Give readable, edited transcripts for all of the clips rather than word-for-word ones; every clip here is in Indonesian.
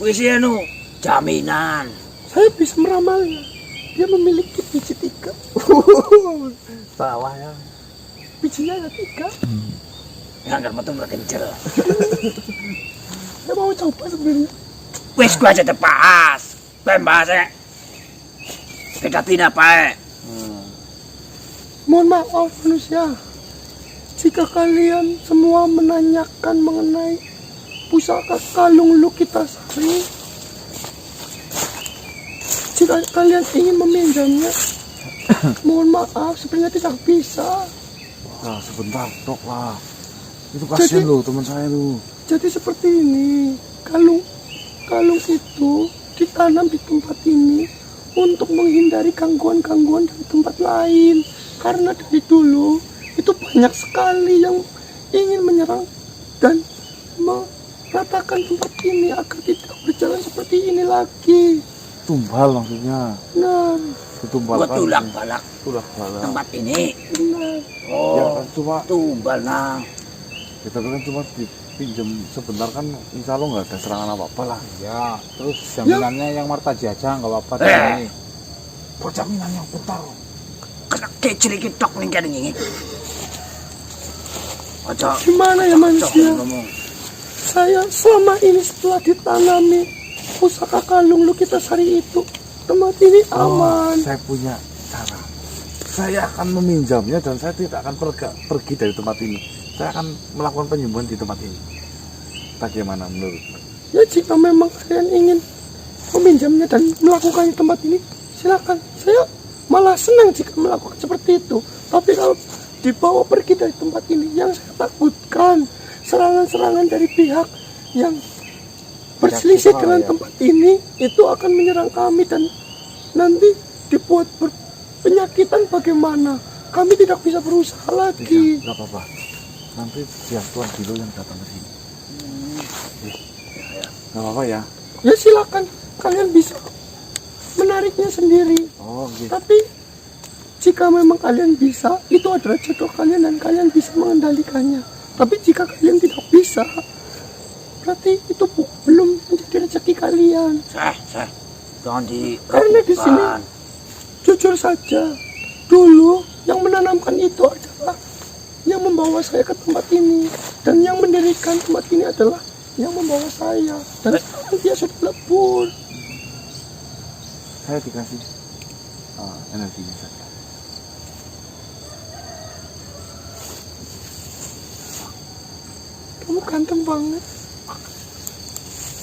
Wis anu jaminan. Saya bisa meramalnya. Dia memiliki biji 3. Sawah ya. Bijinya ada 3. Ya enggak metu kencel. Saya mau coba sebenarnya. Wis gua aja tepas. Pembahasnya. Beda pina pae. Mohon maaf manusia. Jika kalian semua menanyakan mengenai pusaka kalung Lukitasari, jika kalian ingin meminjamnya, mohon maaf, sebenarnya tidak bisa. Nah, sebentar, Tok lah. Itu kasihan loh teman saya loh. Jadi seperti ini, kalung itu ditanam di tempat ini untuk menghindari gangguan-gangguan dari tempat lain. Karena dari dulu itu banyak sekali yang ingin menyerang dan meratakan tempat ini agar tidak berjalan seperti ini lagi. Tumbal maksudnya. Benar. Tumbal Gua tulak-balak Tulak-balak. tempat ini. Benar. Oh, Ya kan cuma tumbal nah. kita kan cuma dipinjam sebentar kan, insya Allah nggak ada serangan apa-apa lah. Ya, terus jaminannya yang Martaji aja nggak apa-apa Eh. ini. Perjaminannya bentar. Kena kecil iki tok ning kene iki. Aja. Gimana ya manusia? Ngomong. Saya selama ini setelah ditanami pusaka kalung Lukitasari itu, tempat ini aman. Saya punya cara. Saya akan meminjamnya dan saya tidak akan pergi dari tempat ini. Saya akan melakukan penyembuhan di tempat ini. Bagaimana menurut? Ya jika memang kalian ingin meminjamnya dan melakukan di tempat ini, silakan. Saya malah senang jika melakukan seperti itu. Tapi kalau dibawa pergi dari tempat ini, yang saya takutkan serangan-serangan dari pihak yang berselisih dengan tempat ini itu akan menyerang kami dan nanti dibuat penyakitan bagaimana? Kami tidak bisa berusaha lagi. Tidak apa-apa. Nanti biar Tuan Dilo yang datang ke sini. Nggak apa-apa ya. Ya silakan, kalian bisa menariknya sendiri. Oh, gitu. Tapi jika memang kalian bisa, itu adalah jodoh kalian dan kalian bisa mengendalikannya. Tapi jika kalian tidak bisa, berarti itu belum menjadi rezeki kalian. Sah. Jangan di Karena di sini, jujur saja, dulu yang menanamkan itu adalah yang membawa saya ke tempat ini, dan yang mendirikan tempat ini adalah yang membawa saya. Dan sekarang dia sudah lebur. Saya dikasih energinya saja. Kamu ganteng banget.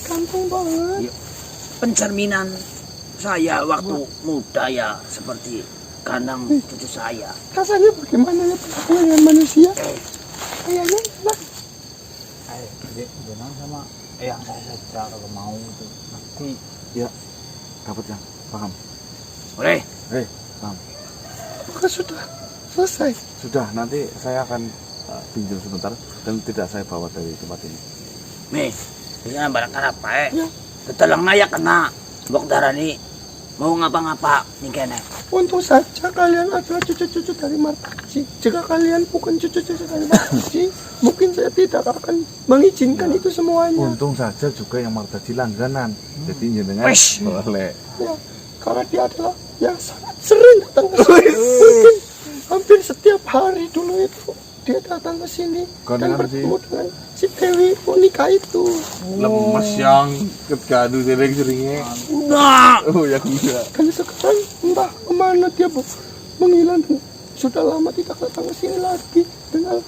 Ganteng banget. Iya. Pencerminan saya waktu muda ya seperti kandang cucu saya. Rasanya bagaimana ya perlakuan dengan manusia? Kayaknya enak. Jangan sama yang saya saja kalau mau itu nanti. Ya, dapat ya. Paham? Boleh? Paham. Apakah sudah selesai? Sudah, nanti saya akan pinjam sebentar dan tidak saya bawa dari tempat ini. Nih, jangan barang apa Ya. Tetelang ya kena. Bok darah nih. Mau ngapa-ngapa nih kene. Untung saja kalian adalah cucu-cucu dari Martaji. Jika kalian bukan cucu-cucu dari Martaji, mungkin saya tidak akan mengizinkan itu semuanya. Untung saja juga yang Martaji langganan. Jadi jenengan Wes. boleh. Ya, karena dia adalah yang sangat sering datang ke sini. Mungkin hampir setiap hari dulu itu dia datang ke sini Kau dan dengar bertemu dengan si Dewi Monika itu. Lemes yang ketgadu sering-seringnya. Udah. Oh ya udah. Dan sekarang entah kemana dia menghilang dan sudah lama tidak datang ke sini lagi. Dengan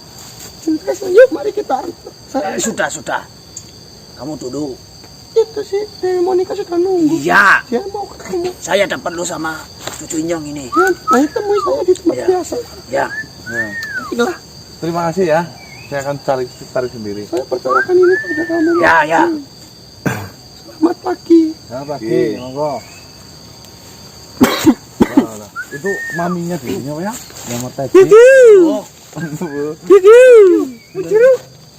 yuk mari kita antar. Sudah. Kamu duduk. Itu sih Dewi Monika sudah nunggu. Iya. Dia mau ketemu. Saya ada perlu sama cucu Inyong ini. Ya, ayo temui saya di tempat Ya. biasa. Ya. Ya. Baiklah, Terima kasih ya. Saya akan cari sendiri. saya percayakan ini pada kamu. Ya. Selamat pagi. Selamat pagi, monggo. Nah, itu maminya dirinya ya. Yang Martaji. Oh,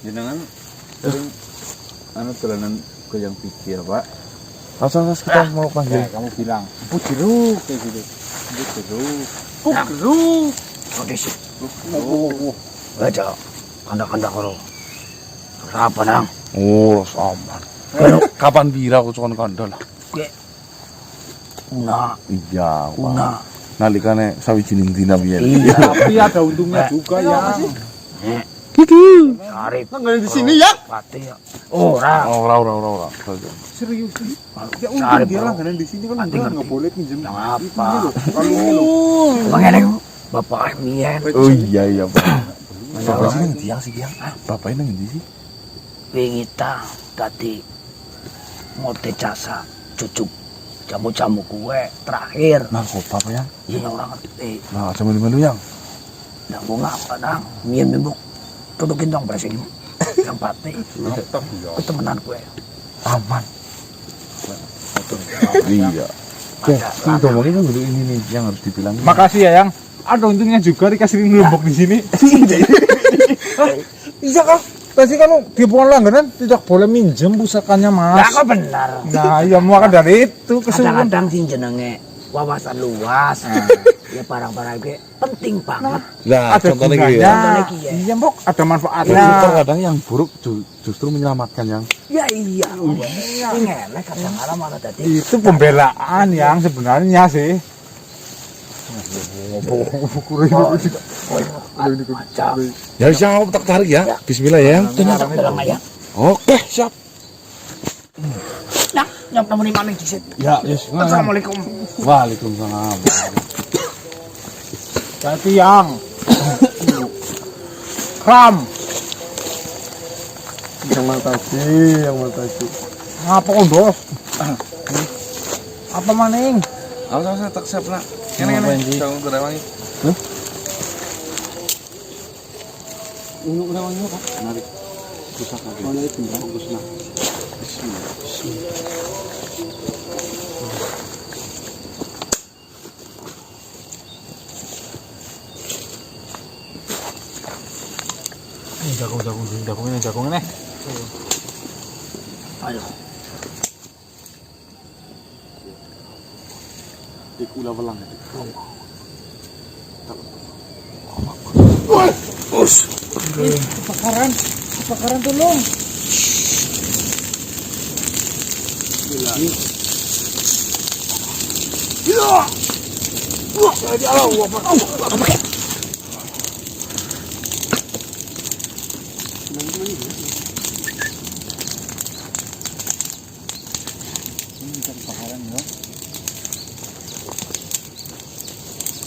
Jenengan sering dolanan goyang pikir, Pak. Langsung kita mau panggil. Ya, kamu bilang, Bu jeruk kayak gitu. Bu jeruk. geruk. Oh, desi. Aja. Kanda-kanda karo. Apa nang? Oh, aman. Kapan bira aku kon kondo lah. Una, Iya, una. nalikane sawijining dina biyen. Iya. Tapi ada untungnya juga ya. Kiki. Arif. Nggak di sini ya. Pati ya. Ora. Ora. Serius sih. Ya Sarip, untung dia bro. langganan di sini kan Ngerti, enggak ngerti. boleh pinjam. Yang apa? Ini loh, kalau ini loh. Bang Eneng, bapak Mien. Oh iya, Pak. Bapak sih nang dia sih, Yang. Bapaknya nang ndi sih? Wingi ta tadi ngote jasa cucuk jamu-jamu kue terakhir. Narkoba apa Yang? Iya orang ngerti. Nah, jaman di mana Yang? Nang mau ngapa nang? Mien mimbuk. Tutukin dong presing. Yang pati. Mantap ya. Ketemenan kue. Aman. Iya. Ada Ngomongin kan dulu ini nih yang harus dibilang. Makasih ya, Yang. Ada untungnya juga dikasih numpuk di sini. Iya kan? Tadi kan di pohon langganan tidak boleh minjem pusakanya, Lah Mas. kok benar. Nah, ya maka dari itu kesulitan. Kadang-kadang sih jenenge wawasan luas. Ya barang-barang gue penting banget. Lah, Ada contohnya gunanya. gitu ya. Contohnya ki ya. Iya, Mbok, ada manfaatnya. Tapi terkadang yang buruk justru menyelamatkan Yang. Ya iya. Ini ngelek kadang-kadang malah tadi. Itu pembelaan yang sebenarnya sih. Macam. Ya bisa aku tak tarik ya. Bismillah ya. Ternyata dalam ayat. Oke, siap. Nah, yang temenin mami di situ. Ya, yes. Assalamualaikum. Waalaikumsalam. Tapi Yang Ram, Yang makasih. ngapa kok, Bos? Apa maning? Aku tak siap nak. Ini. Jangan berewangi. Ini udah wangi apa? Narik. Rusak lagi. Oh, narik tinggal bagus nah. Ini jagung ini. Ayo. Di kula belang. Kebakaran tolong.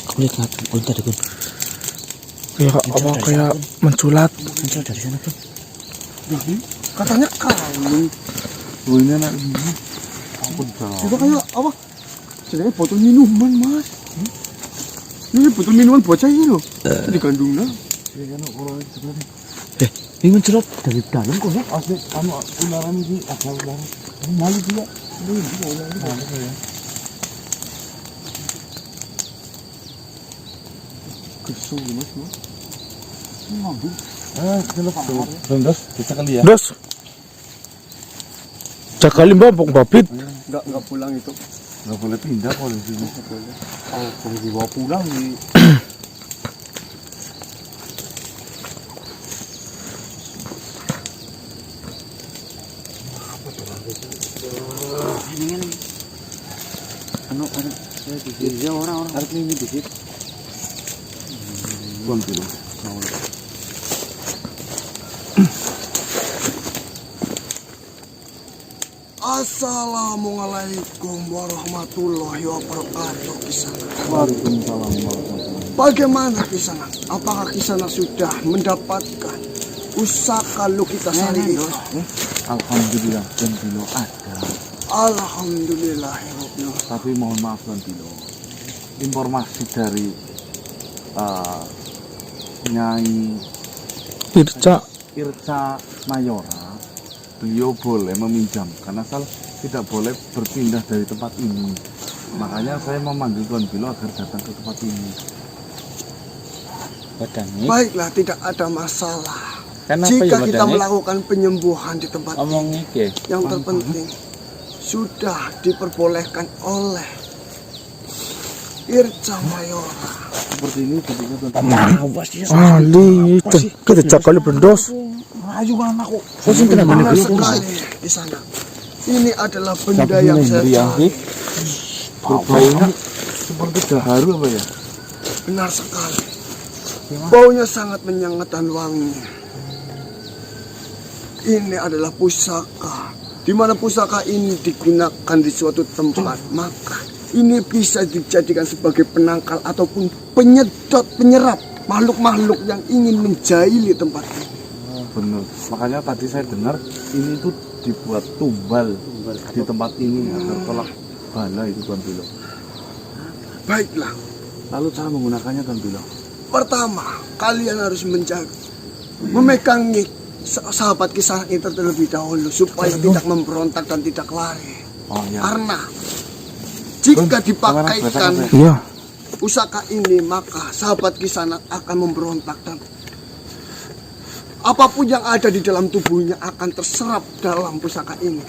Kamu lihat Kun tadi Kun. Kayak apa kayak menculat. Muncul dari sana Kun. Katanya kalung. Oh, ini anak ini. Ampun, Itu kayak apa? Jadi botol minuman, Mas. Ini botol minuman bocah ini loh. Digandungnya. Ini muncul dari dalam Kun ya. Asli, unaran ini agak ular. Malu dia. Kesel, Mas. Rendos, bisa kali ya. Dos. Cakali mbak babit. Enggak pulang itu. Nggak boleh pindah kalau di sini. Kalau dibawa pulang di Iya orang harus ini dikit. konfirm. Assalamualaikum warahmatullahi wabarakatuh, Kisana. Waalaikumsalam warahmatullahi. Bagaimana Kisana? Apakah Kisana sudah mendapatkan pusaka Lukita Sari itu? Alhamdulillah dan Tilo ada. Alhamdulillah ya Rabbi. Tapi mohon maaf dan Tilo. Informasi dari Nyai Irca Mayora, beliau boleh meminjamkan asal tidak boleh berpindah dari tempat ini. Makanya saya memanggil Tuan Bilo agar datang ke tempat ini. Baiklah, tidak ada masalah. Kenapa Jika ya, kita Danik? melakukan penyembuhan di tempat Omong ini, iki. yang terpenting sudah diperbolehkan oleh Irca Mayora. Seperti ini ketika Tuan Ali, kita cakali bendos. Ayo anakku. Benar sekali di sana. Ini adalah benda yang saya cari. Baunya seperti gaharu apa ya? Benar sekali. Baunya sangat menyengat dan wangi. Ini adalah pusaka. Di mana pusaka ini digunakan di suatu tempat, maka ini bisa dijadikan sebagai penangkal ataupun penyerap makhluk-makhluk yang ingin menjahili tempat ini. Benar. Makanya tadi saya dengar ini tuh dibuat tumbal di tempat ini agar tolak bala itu Tuan Bilo. Baiklah. Lalu cara menggunakannya Tuan Bilo? Pertama, kalian harus memegangi sahabat kisah ini terlebih dahulu supaya tidak memberontak dan tidak lari. Oh iya. Karena jika dipakaikan pusaka ini, maka sahabat kisah akan memberontak dan apapun yang ada di dalam tubuhnya akan terserap dalam pusaka ini.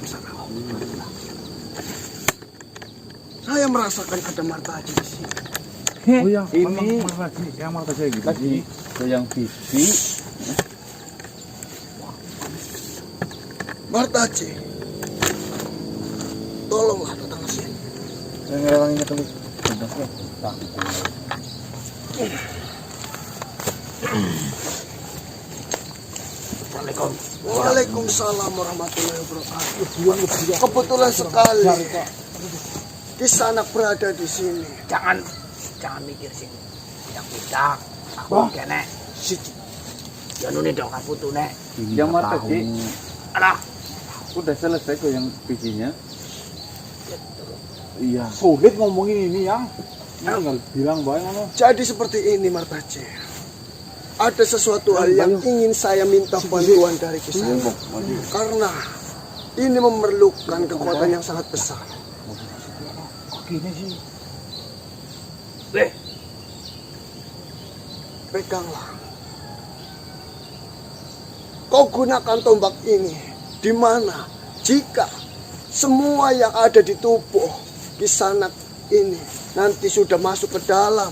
Saya merasakan ada martaji di sini. Oh iya, ini yang martaji gitu. lagi goyang bibi. Martaji, tolonglah datang ke sini. Ngerewanginya tuh. Waalaikumsalam warahmatullahi wabarakatuh. Kebetulan sekali Kisanak berada di sini. Jangan mikir sini. Yang tidak, aku kene. Siji. Janune dong kaputune. Yang mata Ki. Alah, Udah selesai kok yang bijinya. Iya. Sulit ngomongin ini yang. Tinggal bilang bae ngono. Jadi seperti ini Martaji. Ada sesuatu hal yang ingin saya minta bantuan dari Kisanak. Karena ini memerlukan kekuatan yang sangat besar. Gini sih. Peganglah. Kau gunakan tombak ini, di mana jika semua yang ada di tubuh Kisanak ini nanti sudah masuk ke dalam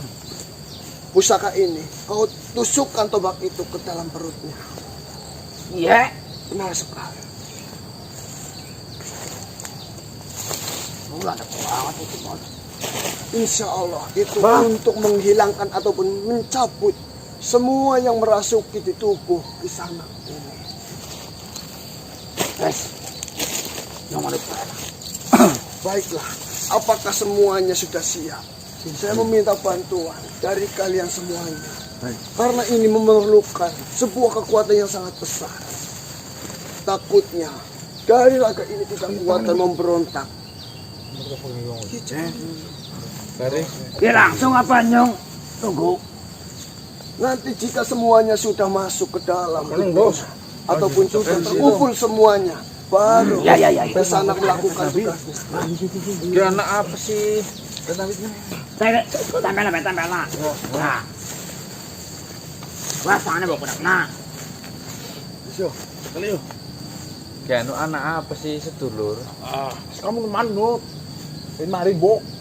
pusaka ini, kau tusukkan tombak itu ke dalam perutnya. iya. Benar sekali. Mulai ada banget itu. Insya Allah itu untuk menghilangkan ataupun mencabut semua yang merasuki di tubuh Kisanak ini. Guys, yang mana Baiklah, apakah semuanya sudah siap? Saya meminta bantuan dari kalian semuanya. Karena ini memerlukan sebuah kekuatan yang sangat besar. Takutnya dari raga ini tidak kuat dan memberontak. Ya langsung apa nyong? Tunggu. Nanti jika semuanya sudah masuk ke dalam ataupun sudah terkumpul semuanya, baru Ya. Kisanak melakukan tugasnya. Kira anak apa sih? Tampil lah. Nah. Wah, tangannya bawa kudak. Nah. Kira anak apa sih sedulur? Kamu manut. Ini mari, Bok.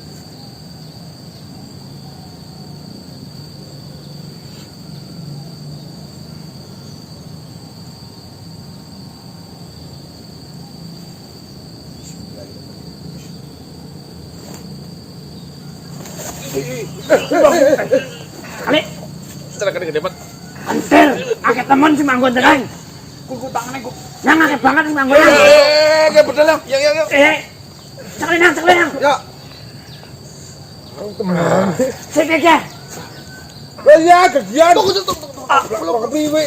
Kali. Setelah gede dapat. Antel, akeh temen si manggon tenan. Kuku tangannya ku. Yang akeh banget si manggon. Kayak betul yang. Ceklenang. Ya. Sik aja. Ya, kegiatan. Tunggu. Belum kepriwe.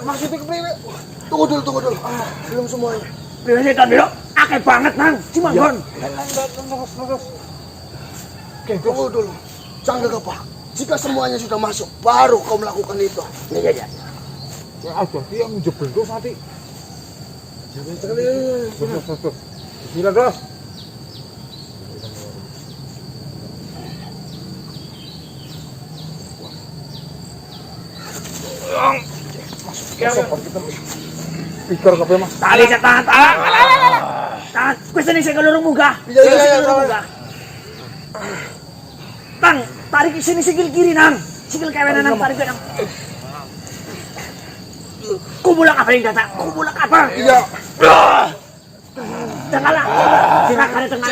Maksudnya kepriwe? Tunggu dulu. Belum semuanya. Priwe kan dulu. Akeh banget nang si manggon. Oke, tunggu dulu. Jangan gegabah. Jika semuanya sudah masuk, baru kau melakukan itu. Iya. Ya ada sih yang jebel tuh mati. Bismillah, Bros. Pikir kabeh Mas. Tali tahan. Tahan. Wis sini sing kelurung munggah. Iya. Tang, tarik sini sikil kiri nang. Sikil kanan nang tarik nang. Kumulak apa yang datang? Kumulak apa? Iya. tengah lah. Silakan di tengah.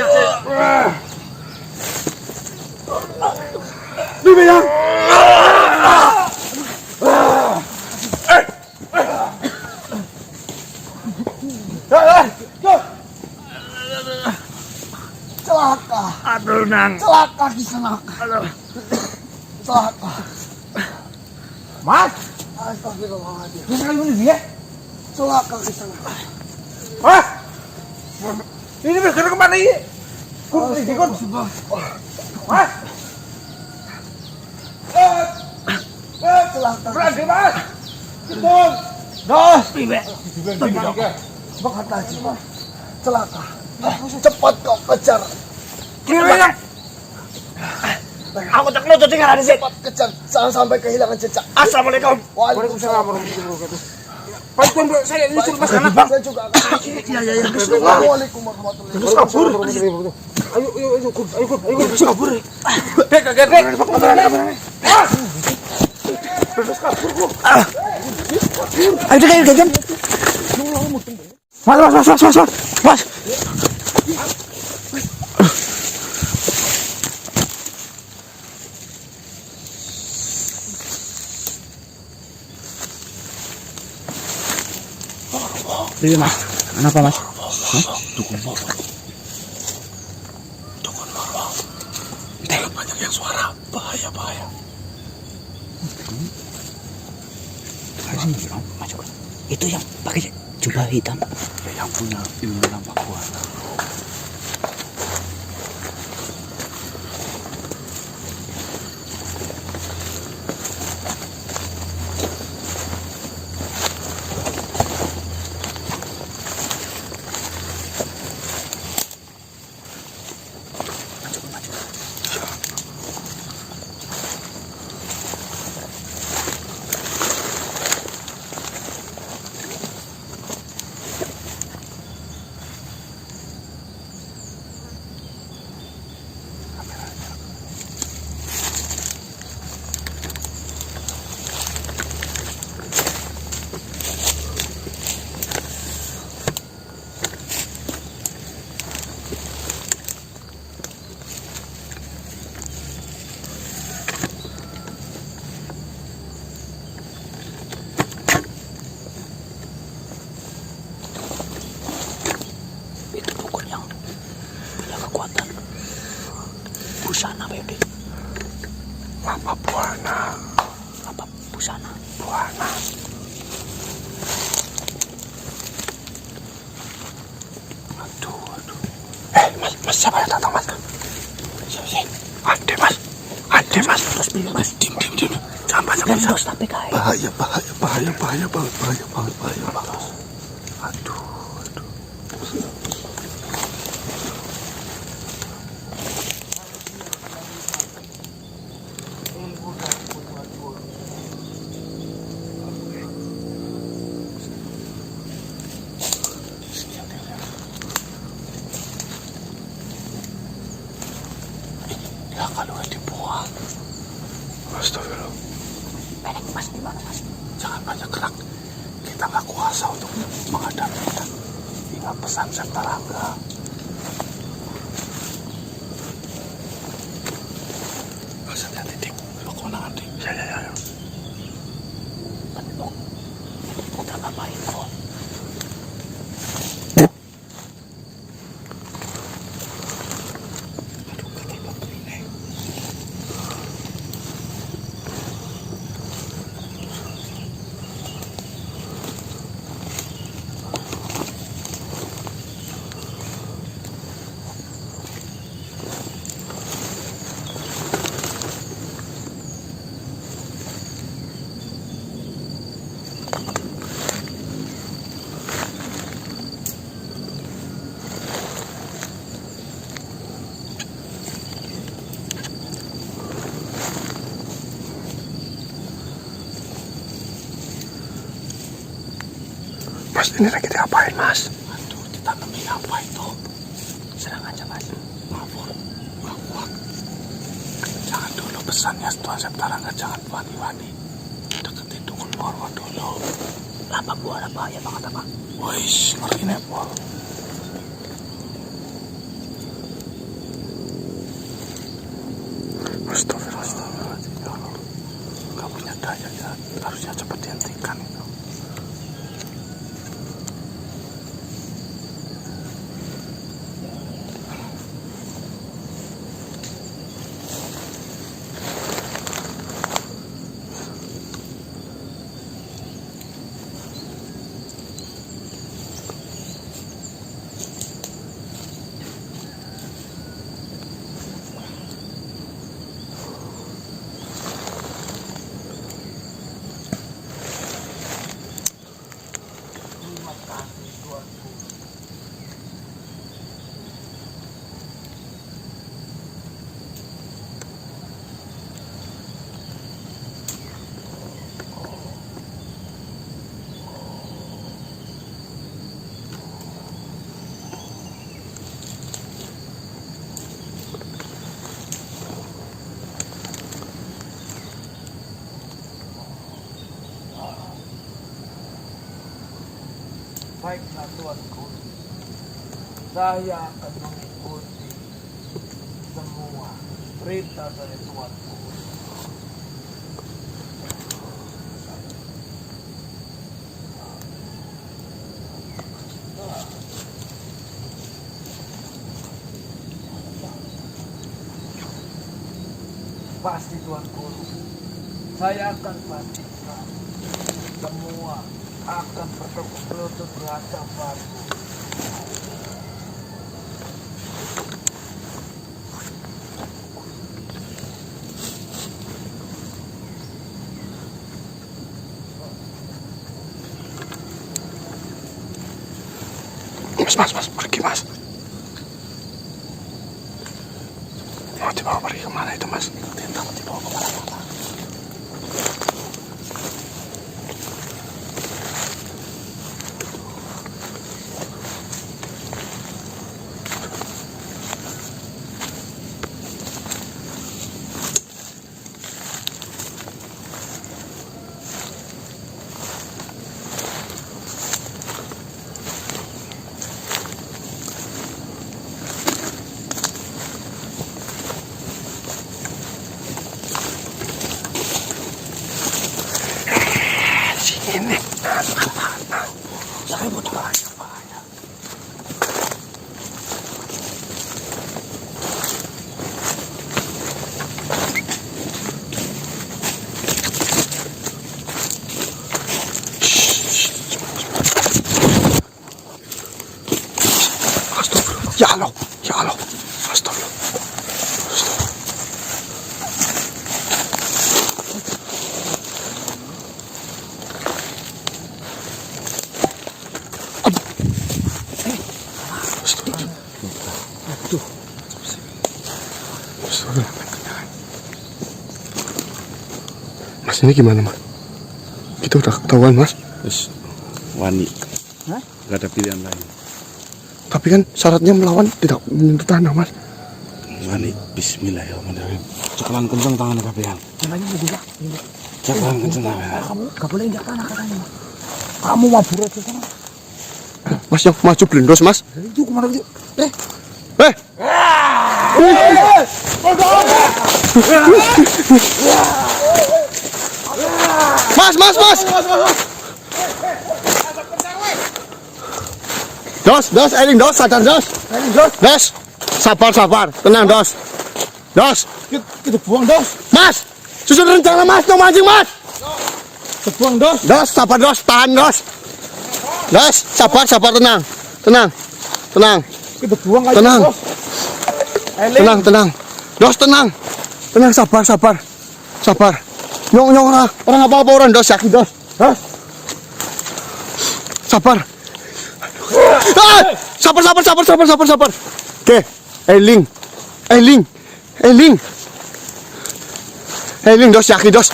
Dibilang. Celaka. Aduh, Nang. Celaka Kisanak. Celaka. Mas, Astagfirullahaladzim. ini dia. Celaka Kisanak. Mas. Ini bergerak kemana ini? Ikut. Mas. Celaka. Berhenti, Mas. Ikut. Dos. Pibe. Kata Jiwa. Celaka. Cepat kau kejar. Gimana? Aku tak nutut tinggal di sini. Cepat kejar. Jangan sampai kehilangan jejak. Assalamualaikum. Waalaikumsalam. Pak, tunggu saya nyusul Mas Anak, Bang. Saya juga akan. Iya. Assalamualaikum warahmatullahi Terus kabur. Ayo, terus kabur. Dek, kaget, Dek. Terus kabur kok. Ayo jajan. Mas. Iya, Mas. Kenapa, Mas? Dukun Moro. Tidak banyak yang suara. Bahaya. Masuk. Itu yang pakai jubah hitam. Ya, yang punya ilmu nampak kuasa. Busana, Bebe. Apa buana? Apa busana? Buana. Aduh. Mas, siapa yang datang, Mas? Siapa? Ade, Mas. Terus pilih, Mas. Dim. Jangan banyak Dan bicara. terus tapi kayak. Bahaya banget. Aduh. Ya kalau dibuang. Astagfirullah. Pendek, Mas. Di mana, Mas? Jangan banyak gerak. Kita nggak kuasa untuk menghadapinya. Ingat pesan Septa Rangga. Maksudnya titik. Lo kemenangan, Dik. Ya. Pendek. Putra ngapain kok? Mas, ini lagi diapain, Mas? Aduh, ditanemin apa itu? Serang aja, Mas. Ngawur, nggak kuat. Jangan dulu pesannya Tuan Septa Rangga, jangan wani-wani. Deketin Dukun Moro dulu. Lapa buana bahaya banget, apa? Wih, ngeri nih, Pol. tuanku, saya akan mengikuti semua perintah dari tuanku. Pasti tuanku, saya akan pastikan semua akan berlutut berhadapanku. Mas, pergi mas. Mau dibawa pergi kemana itu mas? Mau dibawa kemana? Ini. Saya butuh bahaya. Astagfirullah. Ya Allah. Astagfirullah. Mas, ini gimana mas? Kita udah ketahuan mas. Terus wani. Gak ada pilihan lain. Tapi kan syaratnya melawan tidak menyentuh tanah mas. Wani, bismillahirrahmanirrahim. Cekalan kencang tangan kabehan. Namanya juga. Cekalan kencang kabehan. Kamu gak boleh injak tanah katanya. Kamu mabur aja sana. Mas yang maju blendos mas. Itu kemana itu? Mas. Dos, Eling dos, sadar dos. Dos, sabar, tenang dos. Kita buang dos. Mas, susun rencana mas, no mancing mas. Kita buang dos. Dos, sabar dos, tahan dos. Dos, sabar, tenang. Kita buang aja Tenang. dos. Tenang. Dos, tenang, sabar. Nyong orang apa orang dos yakin dos. Sabar. Sabar. Oke, Eling dos yakin dos.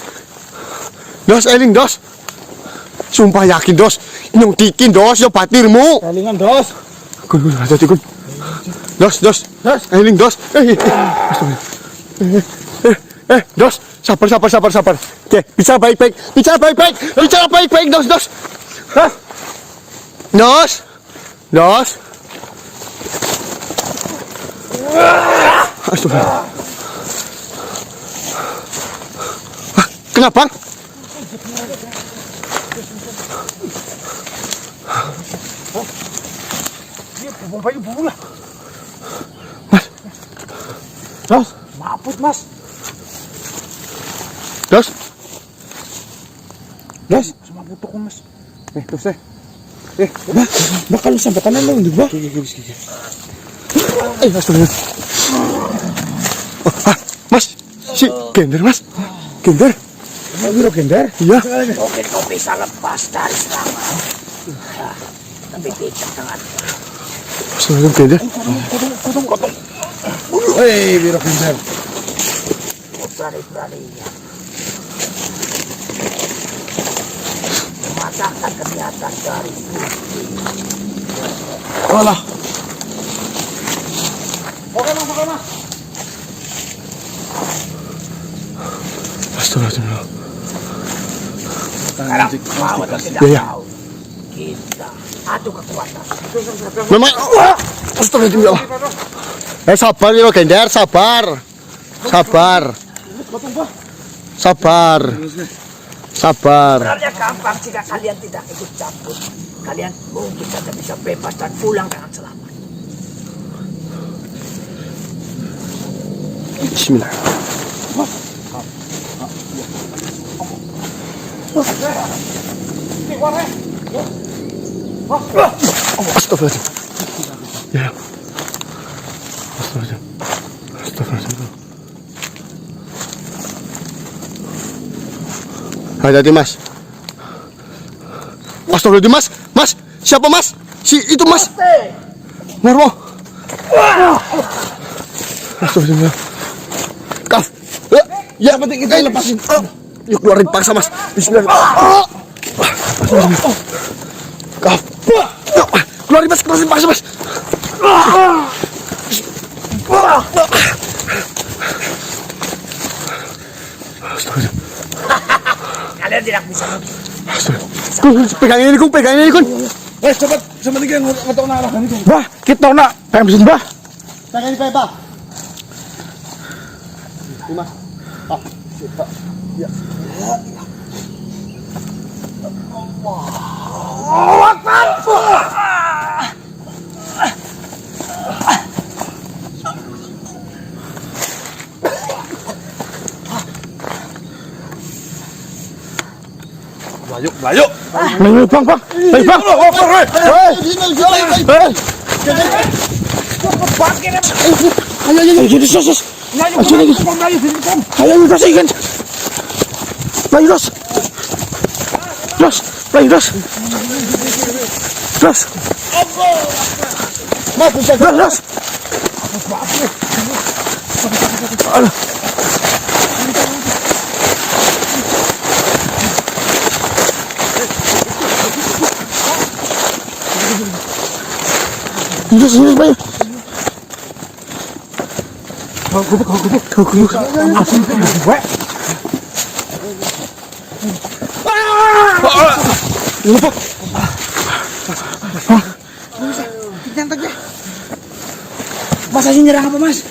Eling dos. Sumpah yakin dos. Nyong tikin dos yo patirmu. Elingan dos. Kun hati kun. Dos. Eling dos. Dos. Sabar. Oke, bicara baik-baik. Dos. Astagfirullah. Kenapa? Bubung lah. Mas. Dos. Maput mas. Dos. Sama butuh mas. Dos Bakal lu sampai kanan lu di bawah. Astagfirullah. Mas. Si Gender mas. Biro gender. Iya. Oke, kau bisa lepas dari serangan. Tapi tidak dengan Astagfirullah Gender. Kotong. Hei, biro gender. berani-beraninya mematahkan keniatan dari Gusti. Alah. Astagfirullahaladzim. Sekarang mau atau tidak Iya. mau, kita Adu kekuatan. Memang astagfirullah ya Allah. Sabar ya Gender, sabar. Sebenarnya gampang jika kalian tidak ikut campur. Kalian mungkin saja bisa bebas dan pulang dengan selamat. Bismillah. Astagfirullah. Ya. Astagfirullah. Hati-hati Mas. Astagfirullah Mas. Mas, siapa Mas? Si itu Mas. Marwo. Astagfirullah. Kaf. Ya penting kita lepasin. Yuk keluarin paksa Mas. Bismillah. Kaf. Keluarin Mas, keluarin paksa Mas. Kalian tidak bisa. Pegang ini Kun, pegang ini Kun. Cepat, sama lagi yang ngetok arah kan itu. Bah, kita nak pengen bah. Pegang ini Pak. Mas. Ah, Pak. Ya. Melayu. Bang. Hei, Bang. Ayo, jadi sos. Ayo lagi. Ayo kasihkan. Lagi Ros. Ros. Terus bayar. Gubuk. Masa sih nyerang apa Mas?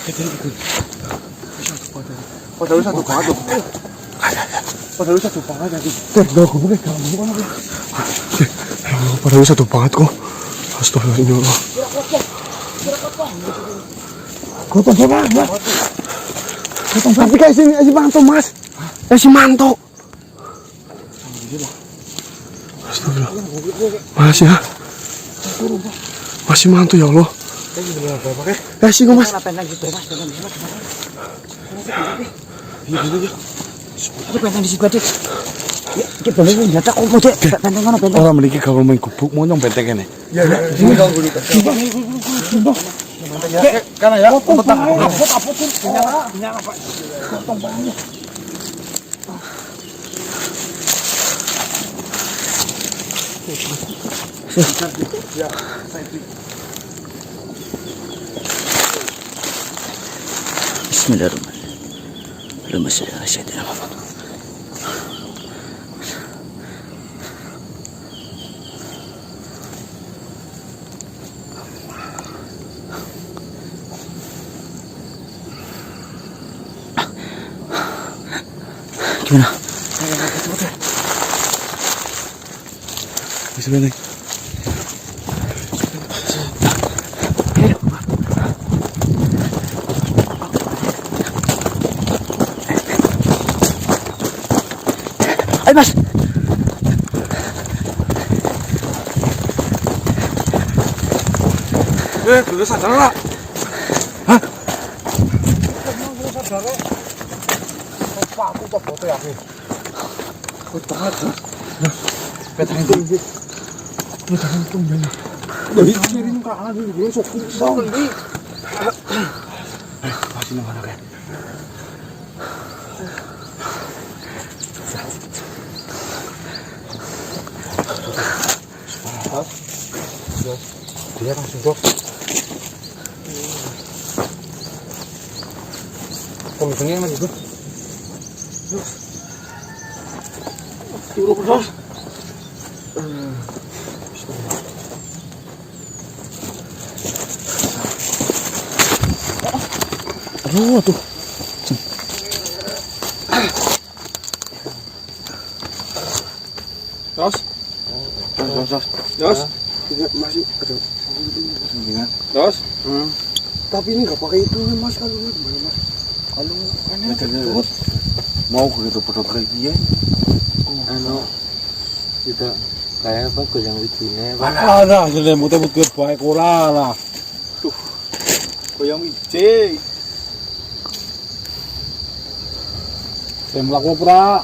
Padahal satu banget tadi. Padahal satu banget kok. Astagfirullah. Gotong coba. Tapi kayak si manto Mas. Si manto. Astagfirullah. Masih manto ya Allah. Sih Mas. Orang memiliki kalau main kubuk mau nyong benteng ini. Ya. Karena ya, Bismillahirrahmanirrahim. Gimana? bisa benteng. Ayo Mas. Belum sadar lah. Hah? Belum sadar. Pak, aku kok foto ya, Fit. Kuat banget, Mas. Petang itu. Jadi kirim ke anak dulu, sok kusong. Masih nang anak ya. Dia langsung dok. Komisinya lagi tuh. Turun terus. Aduh, tuh. Jos. Jos. Tidak, masih aduh. Jos. Tapi ini nggak pakai itu ya mas, kalau gimana mas? Kalau aneh Mau ke itu pedot lagi ya. Anu kita kayak apa yang wijine Ada, jadi muter-muter baik ora lah. Koyang wiji. Saya melakukan pura.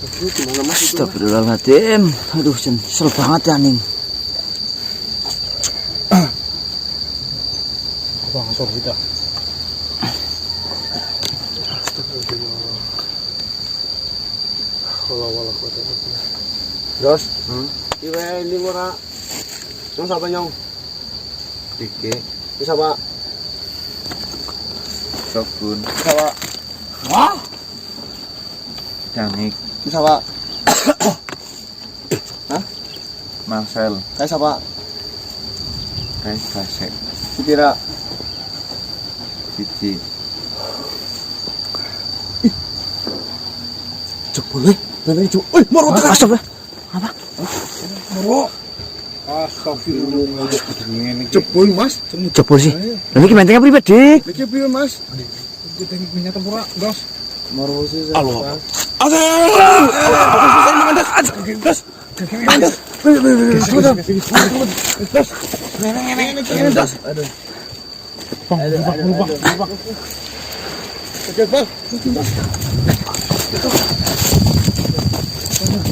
itu gimana mas itu? Astagfirullahaladzim. Aduh, kesel banget ya ning. Apa ngasor kita? Kalau wala kota itu. Jos, iwe ini ora. Yang siapa nyong? dike Ini siapa? Sokun Siapa? Wah, Danik Ini siapa? Marcel Kayak siapa? Kayak Basek Kira Cici cek boleh? Bener itu. Moro tekan. moro. Astagfirullah. Jebol mas. Jebol sih. Lha iki mentengnya pribadi. Iki piye mas? Kita minyak tempura, Dos. Moro sih Halo.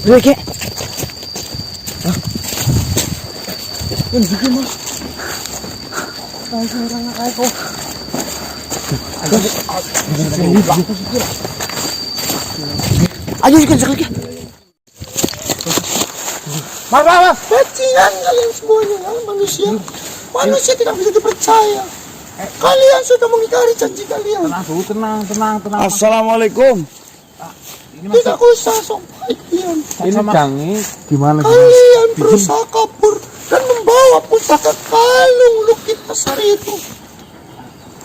Lha iki ayo ikan sekali. Mas. Bajingan kalian semuanya, kalian manusia. Manusia tidak bisa dipercaya. Kalian sudah mengingkari janji kalian. Tenang. Assalamualaikum. Tidak usah sok baik kalian. ini Dangi gimana Kalian berusaha kabur dan membawa pusaka kalung Lukitasari itu.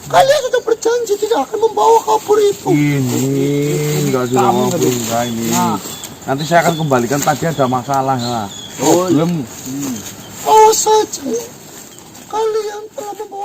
Kalian sudah berjanji tidak akan membawa kabur itu. Ini enggak sudah mau ini. Nanti saya akan kembalikan, tadi ada masalah ya. Belum. Awas saja. Kalian telah membawa